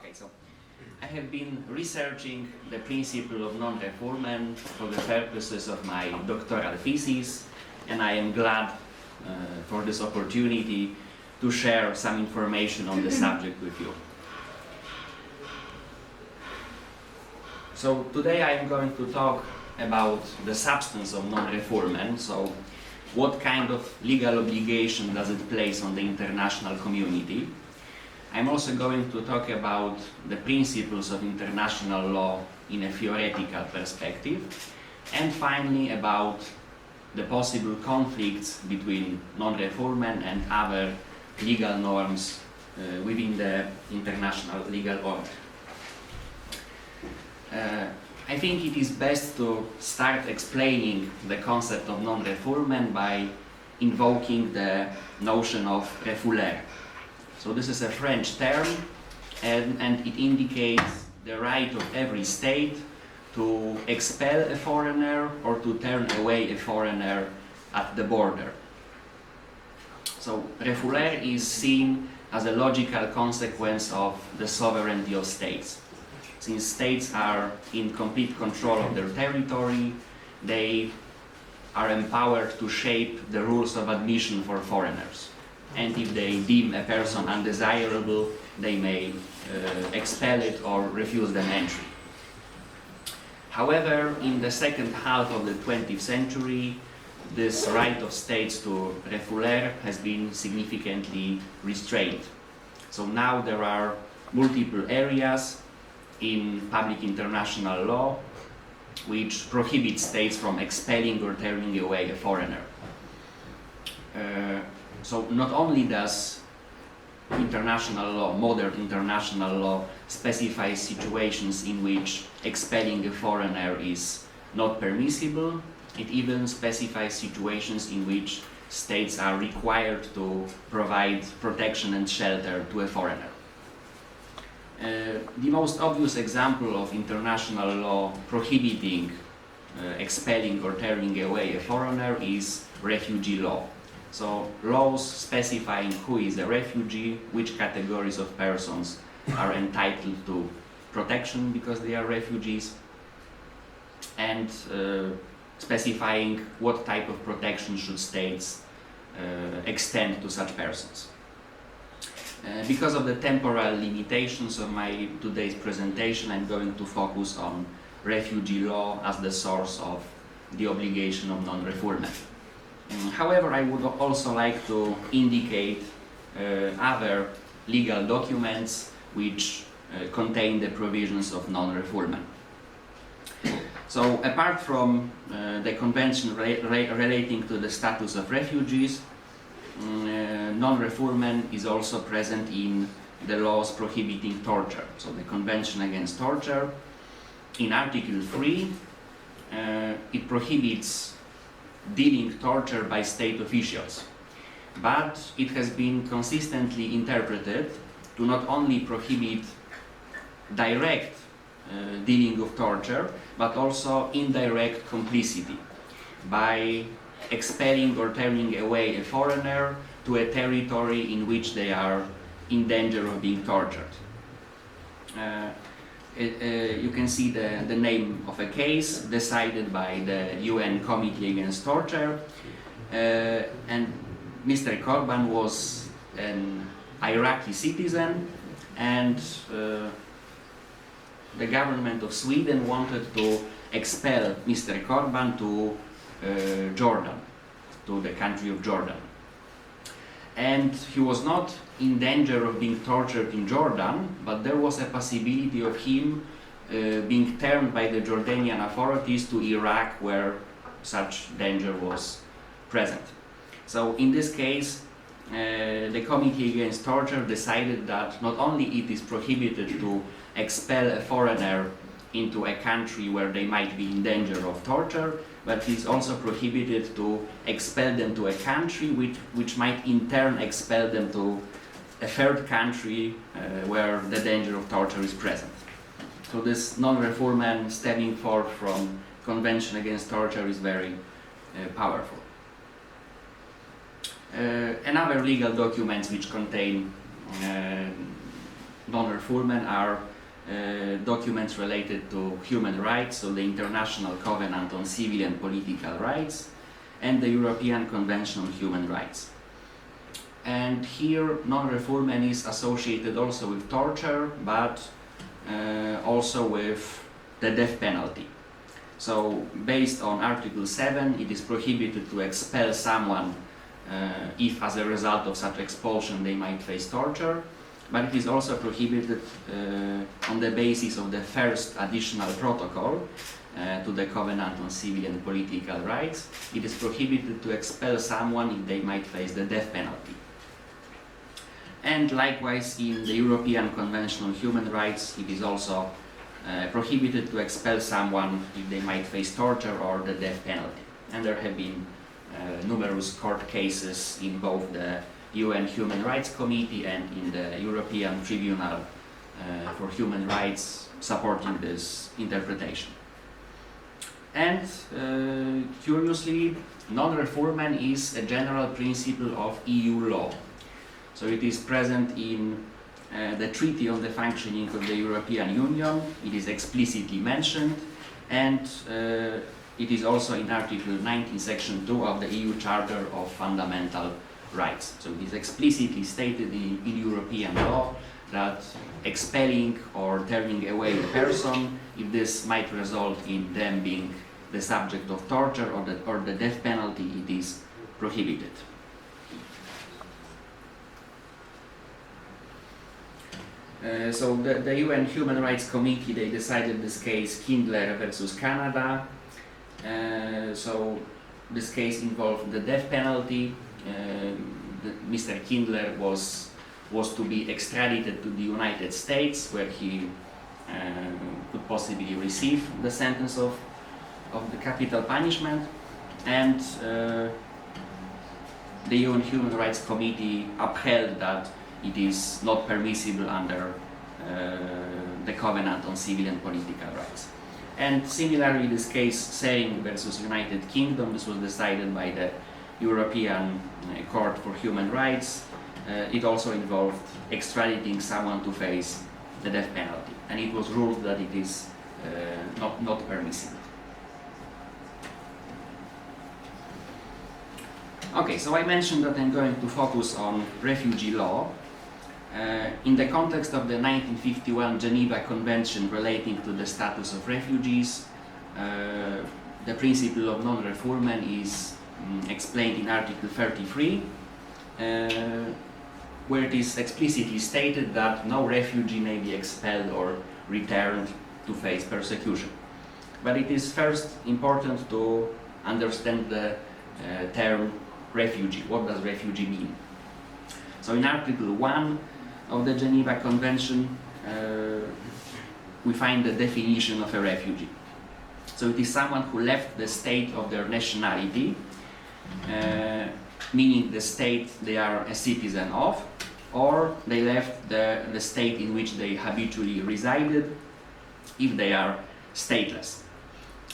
Okay, so I have been researching the principle of non-refoulement for the purposes of my doctoral thesis, and I am glad for this opportunity to share some information on the subject with you. So today I am going to talk about the substance of non-refoulement, so what kind of legal obligation does it place on the international community. I'm also going to talk about the principles of international law in a theoretical perspective, and finally about the possible conflicts between non-refoulement and other legal norms within the international legal order. I think it is best to start explaining the concept of non-refoulement by invoking the notion of refouler. So this is a French term, and it indicates the right of every state to expel a foreigner or to turn away a foreigner at the border. So refouler is seen as a logical consequence of the sovereignty of states. Since states are in complete control of their territory, they are empowered to shape the rules of admission for foreigners. And if they deem a person undesirable, they may expel it or refuse them entry. However, in the second half of the 20th century, this right of states to refouler has been significantly restrained. So now there are multiple areas in public international law which prohibit states from expelling or turning away a foreigner. So not only does international law, modern international law, specify situations in which expelling a foreigner is not permissible, it even specifies situations in which states are required to provide protection and shelter to a foreigner. The most obvious example of international law prohibiting expelling or turning away a foreigner is refugee law. So laws specifying who is a refugee, which categories of persons are entitled to protection because they are refugees, and specifying what type of protection should states extend to such persons. Because of the temporal limitations of my today's presentation, I'm going to focus on refugee law as the source of the obligation of non-refoulement. However, I would also like to indicate other legal documents which contain the provisions of non-refoulement. So, apart from the convention relating to the status of refugees, non-refoulement is also present in the laws prohibiting torture. So, the Convention Against Torture, in Article 3, it prohibits dealing torture by state officials, but it has been consistently interpreted to not only prohibit direct dealing of torture, but also indirect complicity by expelling or turning away a foreigner to a territory in which they are in danger of being tortured. You can see the name of a case decided by the UN Committee Against Torture, and Mr. Korban was an Iraqi citizen, and the government of Sweden wanted to expel Mr. Korban to Jordan, to the country of Jordan. And he was not in danger of being tortured in Jordan, but there was a possibility of him being turned by the Jordanian authorities to Iraq, where such danger was present. So in this case, the Committee Against Torture decided that not only it is prohibited to expel a foreigner into a country where they might be in danger of torture, but it is also prohibited to expel them to a country which might in turn expel them to a third country where the danger of torture is present. So this non-refoulement stemming forth from Convention Against Torture is very powerful. Another legal documents which contain non-refoulement are documents related to human rights, so the International Covenant on Civil and Political Rights and the European Convention on Human Rights. And here non-refoulement is associated also with torture, but also with the death penalty. So based on Article 7, it is prohibited to expel someone if as a result of such expulsion they might face torture, but it is also prohibited on the basis of the first additional protocol to the Covenant on Civil and Political Rights. It is prohibited to expel someone if they might face the death penalty. And likewise in the European Convention on Human Rights, it is also prohibited to expel someone if they might face torture or the death penalty. And there have been numerous court cases in both the UN Human Rights Committee and in the European Tribunal for Human Rights supporting this interpretation. And curiously, non-refoulement is a general principle of EU law. So it is present in the Treaty on the Functioning of the European Union. It is explicitly mentioned, and it is also in Article 19, Section 2 of the EU Charter of Fundamental Rights. So it is explicitly stated in European law that expelling or turning away a person, if this might result in them being the subject of torture or the death penalty, it is prohibited. So the UN Human Rights Committee, they decided this case Kindler versus Canada. So this case involved the death penalty. Mr. Kindler was to be extradited to the United States, where he could possibly receive the sentence of the capital punishment. And the UN Human Rights Committee upheld that it is not permissible under the Covenant on Civil and Political Rights. And similarly, this case Sering versus United Kingdom, this was decided by the European Court for Human Rights. It also involved extraditing someone to face the death penalty, and it was ruled that it is not permissible. Okay, so I mentioned that I'm going to focus on refugee law. In the context of the 1951 Geneva Convention relating to the status of refugees, the principle of non-refoulement is explained in Article 33, where it is explicitly stated that no refugee may be expelled or returned to face persecution. But it is first important to understand the term refugee. What does refugee mean? So in Article 1 of the Geneva Convention, we find the definition of a refugee. So it is someone who left the state of their nationality, meaning the state they are a citizen of, or they left the state in which they habitually resided if they are stateless.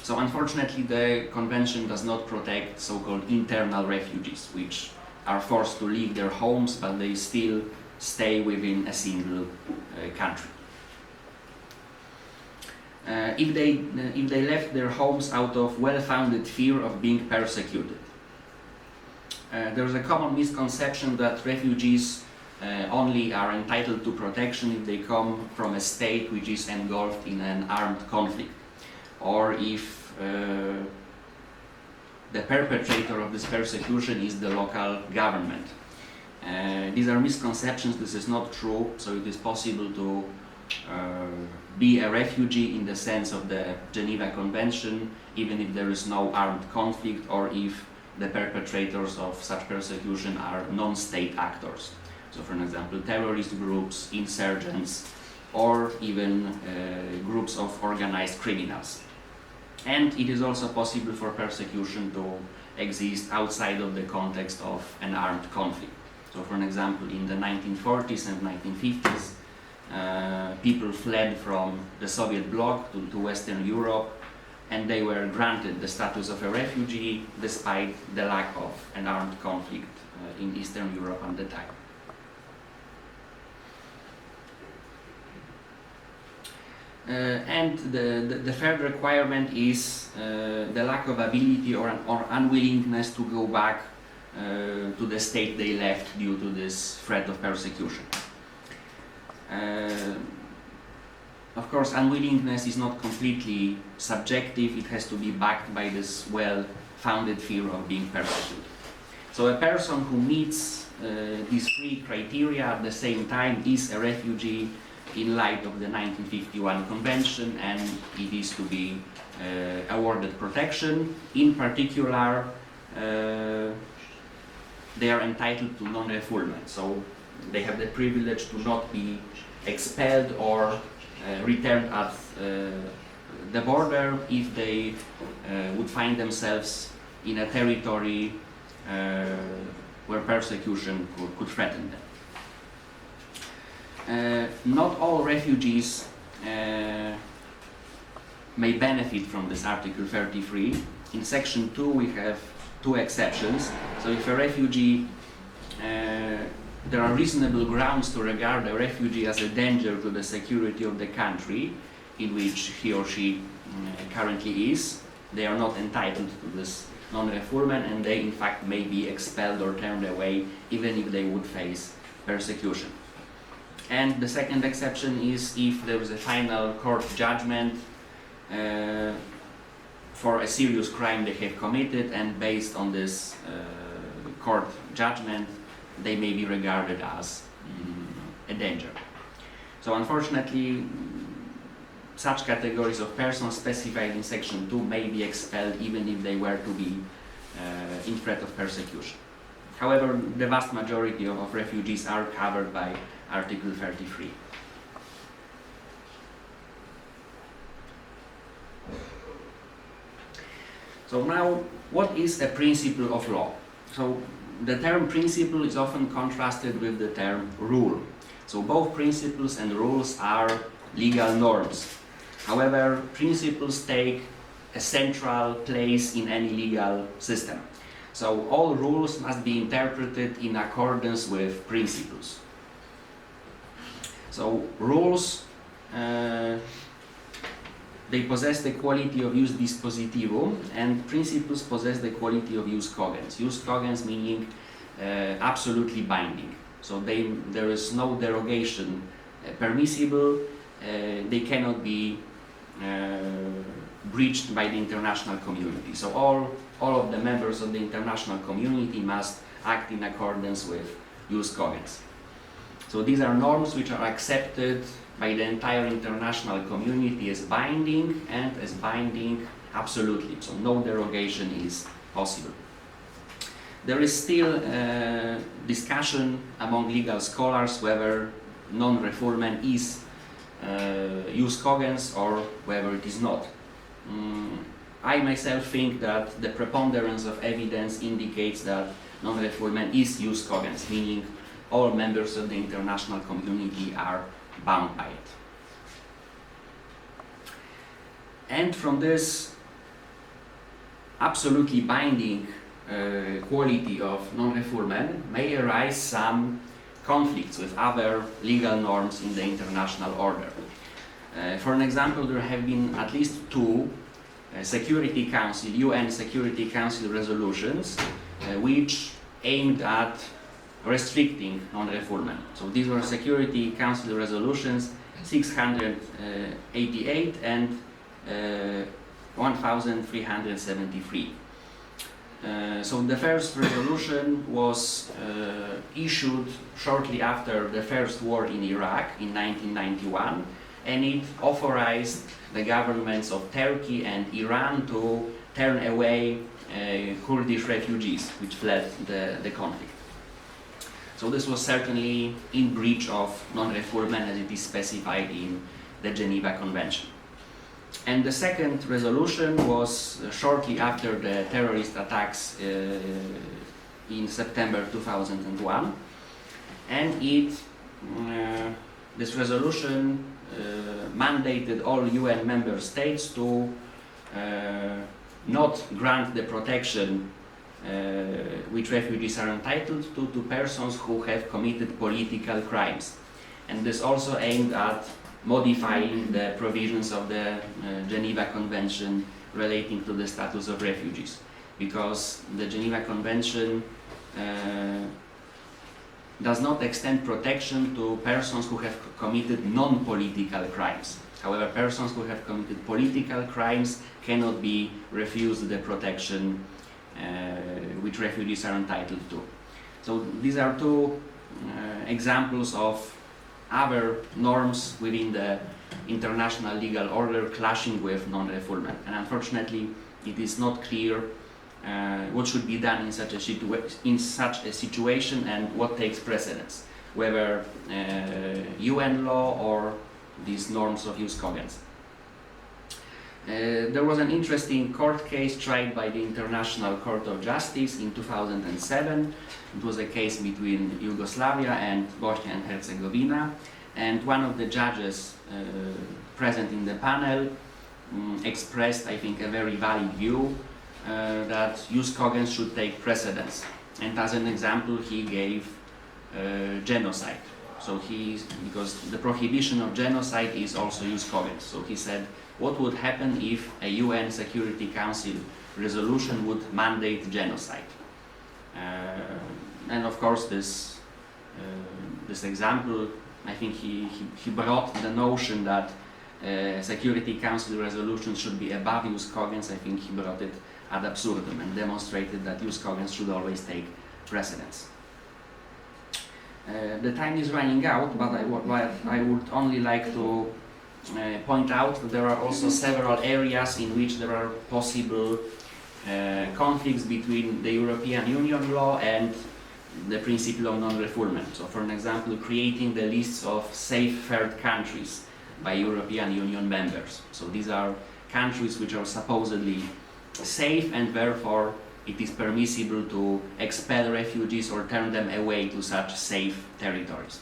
So unfortunately, the convention does not protect so-called internal refugees, which are forced to leave their homes, but they still stay within a single country. If they left their homes out of well-founded fear of being persecuted. There is a common misconception that refugees only are entitled to protection if they come from a state which is engulfed in an armed conflict, or if the perpetrator of this persecution is the local government. These are misconceptions. This is not true. So it is possible to be a refugee in the sense of the Geneva Convention, even if there is no armed conflict, or if the perpetrators of such persecution are non-state actors. So for example, terrorist groups, insurgents, or even groups of organized criminals. And it is also possible for persecution to exist outside of the context of an armed conflict. So for example, in the 1940s and 1950s, people fled from the Soviet bloc to Western Europe, and they were granted the status of a refugee despite the lack of an armed conflict in Eastern Europe at the time. And the third requirement is the lack of ability or unwillingness to go back to the state they left due to this threat of persecution. Of course, unwillingness is not completely subjective. It has to be backed by this well-founded fear of being persecuted. So a person who meets these three criteria at the same time is a refugee in light of the 1951 Convention, and it is to be awarded protection. In particular, they are entitled to non-refoulement, so they have the privilege to not be expelled or returned at the border if they would find themselves in a territory where persecution could threaten them. Not all refugees may benefit from this Article 33. In Section 2 we have two exceptions. So if a refugee, there are reasonable grounds to regard a refugee as a danger to the security of the country in which he or she currently is, they are not entitled to this non-refoulement, and they in fact may be expelled or turned away even if they would face persecution. And the second exception is if there is a final court judgment for a serious crime they have committed, and based on this court judgment they may be regarded as a danger. So unfortunately, such categories of persons specified in Section 2 may be expelled even if they were to be in threat of persecution. However, the vast majority of refugees are covered by Article 33. So now, what is a principle of law? So the term principle is often contrasted with the term rule. So both principles and rules are legal norms. However, principles take a central place in any legal system. So all rules must be interpreted in accordance with principles. So rules, they possess the quality of jus dispositivum, and principles possess the quality of jus cogens. Jus cogens meaning absolutely binding. So there is no derogation permissible. They cannot be breached by the international community. So all of the members of the international community must act in accordance with jus cogens. So these are norms which are accepted by the entire international community as binding, and as binding absolutely. So no derogation is possible. There is still discussion among legal scholars whether non-refoulement is jus cogens or whether it is not. I myself think that the preponderance of evidence indicates that non-refoulement is jus cogens, meaning all members of the international community are bound by it. And from this absolutely binding quality of non-refoulement may arise some conflicts with other legal norms in the international order. For an example, there have been at least two Security Council, UN Security Council resolutions which aimed at restricting non-refoulement. So these were Security Council resolutions 688 and 1373. So the first resolution was issued shortly after the first war in Iraq in 1991, and it authorized the governments of Turkey and Iran to turn away Kurdish refugees which fled the conflict. So this was certainly in breach of non-refoulement as it is specified in the Geneva Convention. And the second resolution was shortly after the terrorist attacks in September 2001, and this resolution mandated all UN member states to not grant the protection which refugees are entitled to persons who have committed political crimes. And this also aimed at modifying the provisions of the Geneva Convention relating to the status of refugees, because the Geneva Convention does not extend protection to persons who have committed non-political crimes. However, persons who have committed political crimes cannot be refused the protection which refugees are entitled to. So these are two examples of other norms within the international legal order clashing with non-refoulement. And unfortunately, it is not clear what should be done in such a situation and what takes precedence, whether UN law or these norms of jus cogens. There was an interesting court case tried by the International Court of Justice in 2007. It was a case between Yugoslavia and Bosnia and Herzegovina, and one of the judges present in the panel expressed, I think, a very valid view that jus cogens should take precedence. And as an example, he gave genocide. So because the prohibition of genocide is also jus cogens. So he said, what would happen if a UN Security Council resolution would mandate genocide? And of course, this example, I think he brought the notion that Security Council resolutions should be above jus cogens. I think he brought it ad absurdum and demonstrated that jus cogens should always take precedence. The time is running out, but I would only like to point out that there are also several areas in which there are possible conflicts between the European Union law and the principle of non-refoulement. So, for an example, creating the lists of safe third countries by European Union members. So these are countries which are supposedly safe, and therefore it is permissible to expel refugees or turn them away to such safe territories.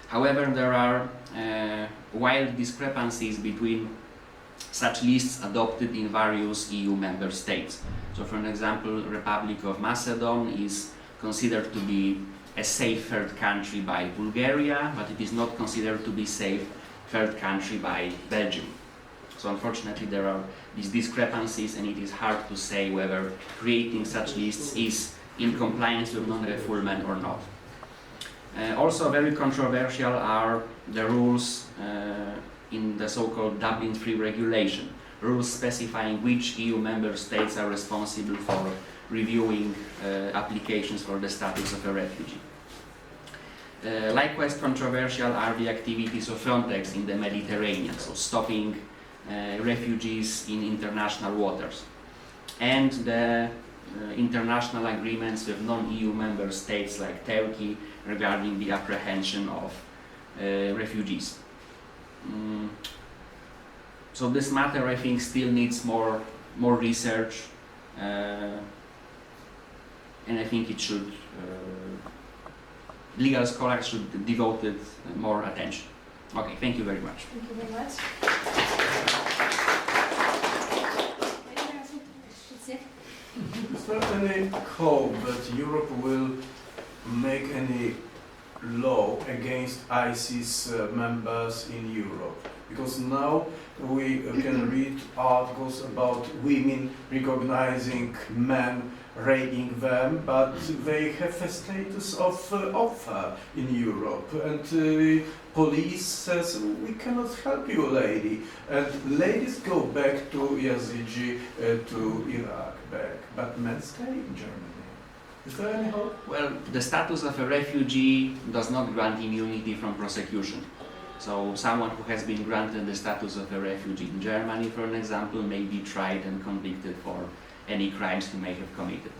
However, there are wild discrepancies between such lists adopted in various EU member states. So, for an example, Republic of Macedon is considered to be a safe third country by Bulgaria, but it is not considered to be safe third country by Belgium. So unfortunately there are these discrepancies, and it is hard to say whether creating such lists is in compliance with non-refoulement or not. Also very controversial are the rules in the so-called Dublin III regulation, rules specifying which EU member states are responsible for reviewing applications for the status of a refugee. Likewise controversial are the activities of Frontex in the Mediterranean, so stopping refugees in international waters, and the international agreements with non-EU member states like Turkey regarding the apprehension of refugees. So this matter, I think, still needs more research, and I think it should legal scholars should devote it more attention. Okay, thank you very much. Thank you very much. Is there any hope that Europe will make any law against ISIS members in Europe? Because now we can read articles about women recognizing men, raping them, but they have a status of offer in Europe, and police says, we cannot help you, lady, and ladies go back to Yazidi, to Iraq back, but men stay in Germany. Is there any hope? Well, the status of a refugee does not grant immunity from prosecution. So someone who has been granted the status of a refugee in Germany, for an example, may be tried and convicted for any crimes he may have committed.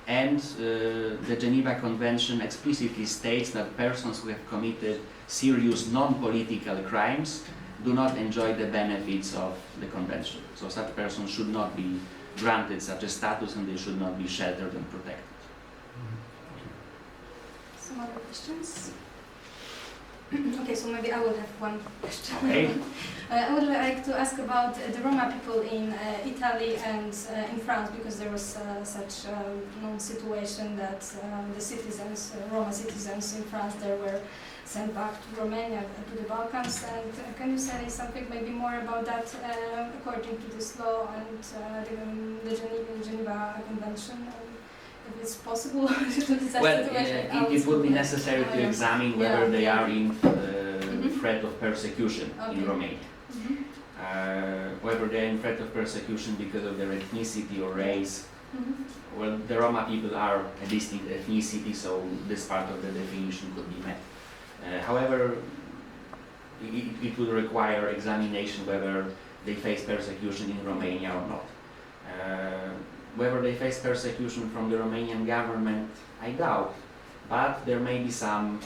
And the Geneva Convention explicitly states that persons who have committed serious non-political crimes do not enjoy the benefits of the convention. So such persons should not be granted such a status, and they should not be sheltered and protected. Some other questions? Okay, so maybe I will have one question. Okay. I would like to ask about the Roma people in Italy and in France, because there was such known situation that the citizens, Roma citizens in France, they were sent back to Romania, to the Balkans. And can you say something maybe more about that according to this law and the Geneva Convention? If it's possible to do that Well, situation? it would be necessary to examine whether they are in threat of persecution in Romania. Whether they are in threat of persecution because of their ethnicity or race. Well, the Roma people are a distinct ethnicity, so this part of the definition could be met. However, it would require examination whether they face persecution in Romania or not. Whether they face persecution from the Romanian government, I doubt, but there may be some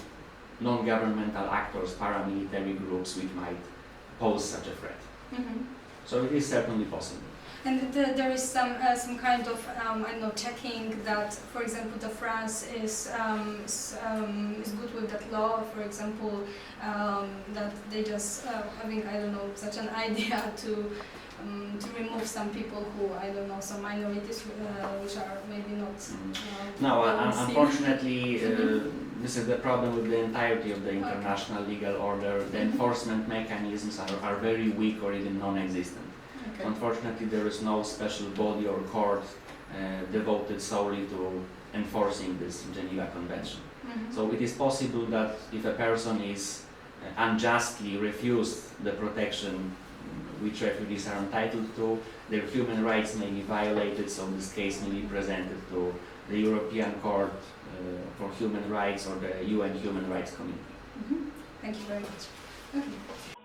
non-governmental actors, paramilitary groups, which might pose such a threat. So it is certainly possible. And there is some kind of I don't know, checking that, for example, the France is good with that law. For example, that they just having, I don't know, such an idea to remove some people who, I don't know, some minorities which are maybe not. No, unfortunately, this is the problem with the entirety of the international legal order. The enforcement mechanisms are very weak or even non-existent. Okay. Unfortunately, there is no special body or court devoted solely to enforcing this Geneva Convention. So it is possible that if a person is unjustly refused the protection which refugees are entitled to, their human rights may be violated, so this case may be presented to the European Court for Human Rights or the UN Human Rights Committee. Thank you very much. Okay.